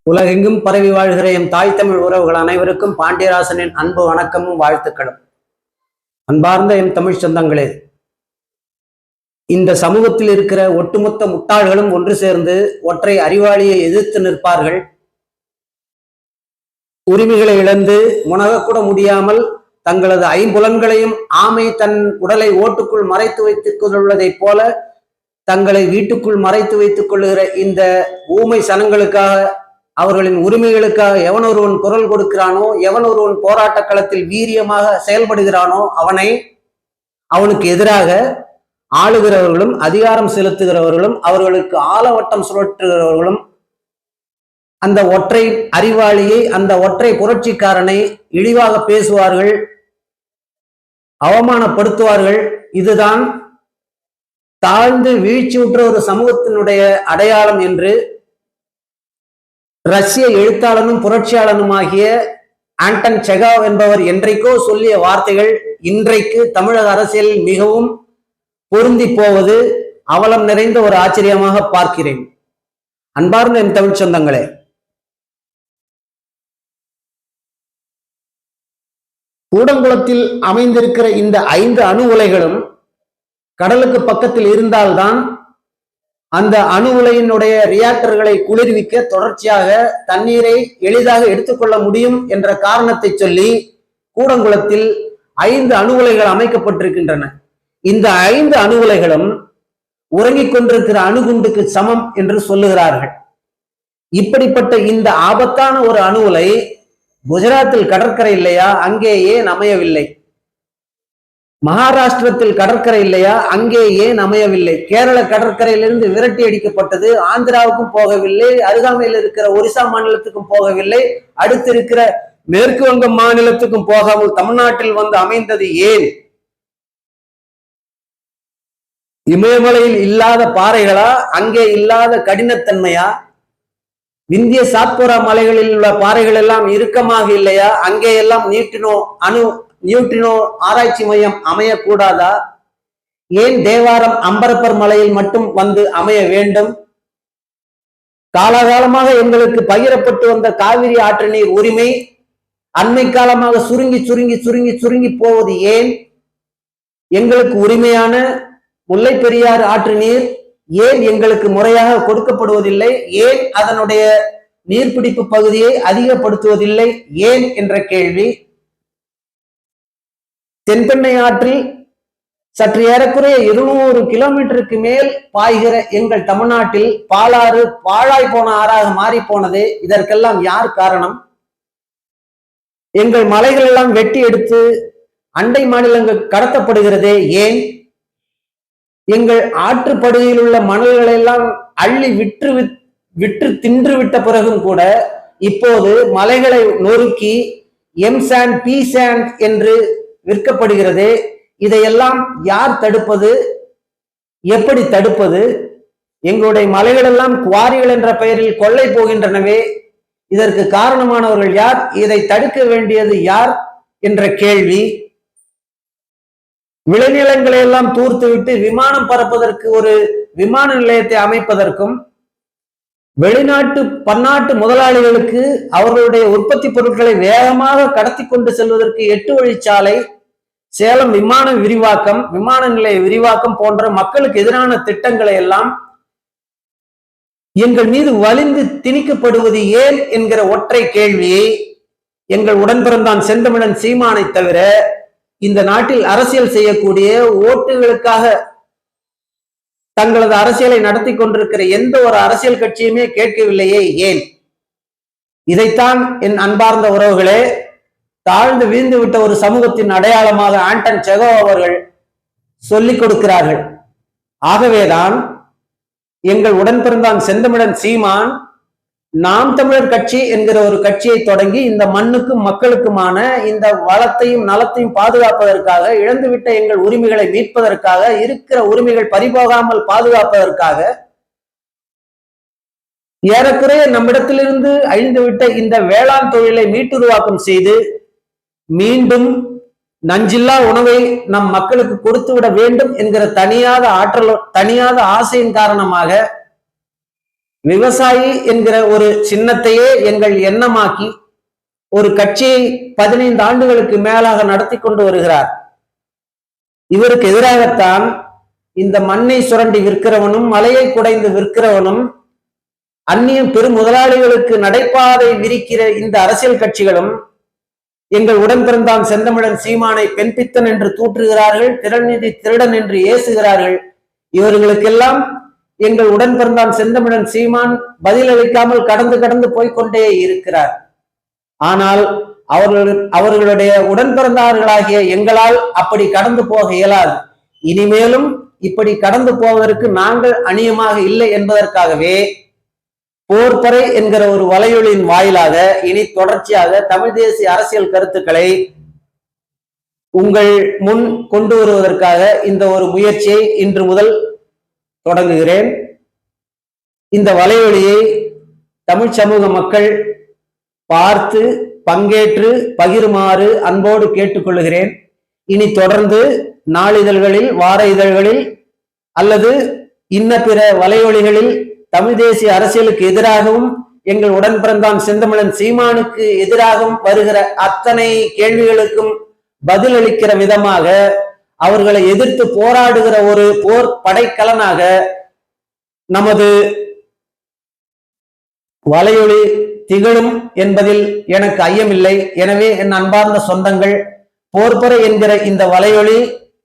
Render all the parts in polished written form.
உலகெங்கும் பரவி வாழ்கிற எம் தாய் தமிழ் உறவுகள் அனைவருக்கும் பாண்டியராசனின் அன்பு வணக்கமும் வாழ்த்துக்களும். அன்பார்ந்த எம் தமிழ் சொந்தங்களே, இந்த சமூகத்தில் இருக்கிற ஒட்டுமொத்த முட்டாள்களும் ஒன்று சேர்ந்து ஒற்றை அறிவாளியை எதிர்த்து நிற்பார்கள். உரிமைகளை இழந்து முனகக்கூட முடியாமல் தங்களது ஐம்புலன்களையும் ஆமை தன் உடலை ஓட்டுக்குள் மறைத்து வைத்துக் கொள்வதைப் போல தங்களை வீட்டுக்குள் மறைத்து வைத்துக் கொள்ளுகிற இந்த ஊமை சனங்களுக்காக, அவர்களின் உரிமைகளுக்காக எவன் ஒருவன் குரல் கொடுக்கிறானோ, எவன் ஒருவன் போராட்ட களத்தில் வீரியமாக செயல்படுகிறானோ அவனுக்கு எதிராக ஆளுகிறவர்களும் அதிகாரம் செலுத்துகிறவர்களும் அவர்களுக்கு ஆலவட்டம் சுழற்றுகிறவர்களும் அந்த ஒற்றை அறிவாளியை, அந்த ஒற்றை புரட்சிக்காரனை இழிவாக பேசுவார்கள், அவமானப்படுத்துவார்கள். இதுதான் தாழ்ந்து வீழ்ச்சியுற்ற ஒரு சமூகத்தினுடைய அடையாளம் என்று ரஷ்ய எழுத்தாளனும் புரட்சியாளனுமாகிய ஆண்டன் செகாவ் என்பவர் என்றைக்கோ சொல்லிய வார்த்தைகள் இன்றைக்கு தமிழக அரசியலில் மிகவும் பொருந்தி போவது அவலம் நிறைந்த ஒரு ஆச்சரியமாக பார்க்கிறேன். அன்பார்ந்த என் தமிழ் சொந்தங்களே, கூடங்குளத்தில் அமைந்திருக்கிற இந்த 5 அணு உலைகளும் கடலுக்கு பக்கத்தில் இருந்தால்தான் அந்த அணு உலையினுடைய ரியாக்டர்களை குளிர்விக்க தொடர்ச்சியாக தண்ணீரை எளிதாக எடுத்துக்கொள்ள முடியும் என்ற காரணத்தை சொல்லி கூடங்குளத்தில் 5 அணு உலைகள் அமைக்கப்பட்டிருக்கின்றன. இந்த 5 அணு உலைகளும் உறங்கிக் கொண்டிருக்கிற அணுகுண்டுக்கு சமம் என்று சொல்லுகிறார்கள். இப்படிப்பட்ட இந்த ஆபத்தான ஒரு அணு உலை குஜராத்தில் கடற்கரை இல்லையா, அங்கே ஏன் அமையவில்லை? மகாராஷ்டிரத்தில் கடற்கரை இல்லையா, அங்கே ஏன் அமையவில்லை? கேரள கடற்கரையிலிருந்து விரட்டி அடிக்கப்பட்டது, ஆந்திராவுக்கும் போகவில்லை, அருகாமையில் இருக்கிற ஒரிசா மாநிலத்துக்கும் போகவில்லை, அடுத்து இருக்கிற மேற்கு வங்கம் மாநிலத்துக்கும் போகாமல் தமிழ்நாட்டில் வந்து அமைந்தது ஏன்? இமயமலையில் இல்லாத பாறைகளா, அங்கே இல்லாத கடினத்தன்மையா? இந்திய சாத்புரா மலைகளில் உள்ள பாறைகள் எல்லாம் இறுக்கமாக இல்லையா, அங்கே எல்லாம் நியூட்ரினோ ஆராய்ச்சி மையம் அமையக்கூடாதா? ஏன் தேவாரம் அம்பரப்பர் மலையில் மட்டும் வந்து அமைய வேண்டும்? காலகாலமாக எங்களுக்கு பகிரப்பட்டு வந்த காவிரி ஆற்று நீர் உரிமை அண்மை காலமாக சுருங்கி சுருங்கி சுருங்கி சுருங்கி போவது ஏன்? எங்களுக்கு உரிமையான முல்லை பெரியாறு ஆற்று நீர் ஏன் எங்களுக்கு முறையாக கொடுக்கப்படுவதில்லை? ஏன் அதனுடைய நீர்பிடிப்பு பகுதியை அதிகப்படுத்துவதில்லை ஏன் என்ற கேள்வி. தென்பெண்ணை ஆற்றில் சற்று ஏறக்குறைய 200 கிலோமீட்டருக்கு மேல் பாய்கிற எங்கள் தமிழ்நாட்டில் பாலாறு பாழாய் போன ஆறாக மாறி போனது. இதற்கெல்லாம் யார் காரணம்? எங்கள் மலைகள் எல்லாம் வெட்டி எடுத்து அண்டை மாநிலங்கள் கடத்தப்படுகிறதே ஏன்? எங்கள் ஆற்றுப்படுகையில் உள்ள மணல்களை எல்லாம் அள்ளி விற்று தின்று விட்ட பிறகும் கூட இப்போது மலைகளை நொறுக்கி எம்சாண்ட் பி-சாண்ட் என்று விற்கப்படுகிறது. இதையெல்லாம் யார் தடுப்பது? எப்படி தடுப்பது? எங்களுடைய மலைகள் எல்லாம் குவாரிகள் என்ற பெயரில் கொள்ளை போகின்றனவே, இதற்கு காரணமானவர்கள் யார்? இதை தடுக்க வேண்டியது யார் என்ற கேள்வி. விளைநிலங்களை எல்லாம் தூர்த்துவிட்டு விமானம் பறப்பதற்கு ஒரு விமான நிலையத்தை அமைப்பதற்கும், வெளிநாட்டு பன்னாட்டு முதலாளிகளுக்கு அவர்களுடைய உற்பத்தி பொருட்களை வேகமாக கடத்தி கொண்டு செல்வதற்கு 8 வழிச்சாலை, சேலம் விமான விரிவாக்கம், விமான நிலைய விரிவாக்கம் போன்ற மக்களுக்கு எதிரான திட்டங்களை எல்லாம் எங்கள் மீது வலிந்து திணிக்கப்படுவது ஏன் என்கிற ஒற்றை கேள்வியை எங்கள் உடன்பிறந்தான் செந்தமிழன் சீமானை தவிர இந்த நாட்டில் அரசியல் செய்யக்கூடிய, ஓட்டுகளுக்காக தங்களது அரசியலை நடத்தி கொண்டிருக்கிற எந்த ஒரு அரசியல் கட்சியுமே கேட்கவில்லையே ஏன்? இதைத்தான் என் அன்பார்ந்த உறவுகளே, தாழ்ந்து வீழ்ந்து விட்ட ஒரு சமூகத்தின் அடையாளமாக ஆண்டன் செகாவ் அவர்கள் சொல்லிக் கொடுக்கிறார்கள். ஆகவேதான் எங்கள் உடன்பிறந்தான் செந்தமிழன் சீமான் நாம் தமிழர் கட்சி என்கிற ஒரு கட்சியை தொடங்கி இந்த மண்ணுக்கும் மக்களுக்குமான இந்த வளத்தையும் நலத்தையும் பாதுகாப்பதற்காக, இழந்துவிட்ட எங்கள் உரிமைகளை மீட்பதற்காக, இருக்கிற உரிமைகள் பறிபோகாமல் பாதுகாப்பதற்காக, ஏறக்குறைய நம்மிடத்திலிருந்து அழிந்துவிட்ட இந்த வேளாண் தொழிலை மீட்டுருவாக்கம் செய்து மீண்டும் நஞ்சில்லா உணவை நம் மக்களுக்கு கொடுத்து விட வேண்டும் என்கிற தனியாத ஆசையின் காரணமாக விவசாயி என்கிற ஒரு சின்னத்தையே எங்கள் எண்ணமாக்கி ஒரு கட்சியை 15 ஆண்டுகளுக்கு மேலாக நடத்தி கொண்டு வருகிறார். இவருக்கு எதிராகத்தான் இந்த மண்ணை சுரண்டி விற்கிறவனும் மலையை குடைந்து விற்கிறவனும் அந்நிய பெரும் முதலாளிகளுக்கு நடைபாதை விரிக்கிற இந்த அரசியல் கட்சிகளும் எங்கள் உடன் பிறந்தான் செந்தமிழன் சீமானை பெண்பித்தன் என்று தூற்றுகிறார்கள், திறநிதி திருடன் என்று ஏசுகிறார்கள். இவர்களுக்கெல்லாம் எங்கள் உடன் பிறந்தான் செந்தமிழன் சீமான் பதிலளிக்காமல் கடந்து கடந்து போய்கொண்டே இருக்கிறார். ஆனால் அவர்களுடைய உடன் பிறந்தார்களாகிய எங்களால் அப்படி கடந்து போக இயலாது. இனிமேலும் இப்படி கடந்து போவதற்கு நாங்கள் அந்நியமாக இல்லை என்பதற்காகவே போர்பறை என்கிற ஒரு வலையொலியின் வாயிலாக இனி தொடர்ச்சியாக தமிழ் தேசிய அரசியல் கருத்துக்களை உங்கள் முன் கொண்டு வருவதற்காக இந்த ஒரு முயற்சியை இன்று முதல் தொடங்குகிறேன். இந்த வலையொலியை தமிழ் சமூக மக்கள் பார்த்து பங்கேற்று பகிருமாறு அன்போடு கேட்டுக்கொள்கிறேன். இனி தொடர்ந்து நாளிதழ்களில், வார இதழ்களில் அல்லது இன்ன பிற வலையொலிகளில் தமிழ் தேசிய அரசியலுக்கு எதிராகவும் எங்கள் உடன் பிறந்தான் செந்தமிழன் சீமானுக்கு எதிராகவும் வருகிற அத்தனை கேள்விகளுக்கும் பதிலளிக்கிற விதமாக அவர்களை எதிர்த்து போராடுகிற ஒரு போர் படைக்கலனாக நமது வலையொலி திகழும் என்பதில் எனக்கு ஐயமில்லை. எனவே என் அன்பார்ந்த சொந்தங்கள், போர்பறை என்கிற இந்த வலையொலி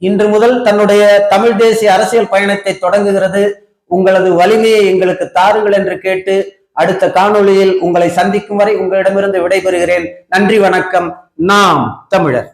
இன்று முதல் தன்னுடைய தமிழ் தேசிய அரசியல் பயணத்தை தொடங்குகிறது. உங்களது வலிமையை எங்களுக்கு தாருங்கள் என்று கேட்டு அடுத்த காணொளியில் உங்களை சந்திக்கும் வரை உங்களிடமிருந்து விடைபெறுகிறேன். நன்றி, வணக்கம். நாம் தமிழர்.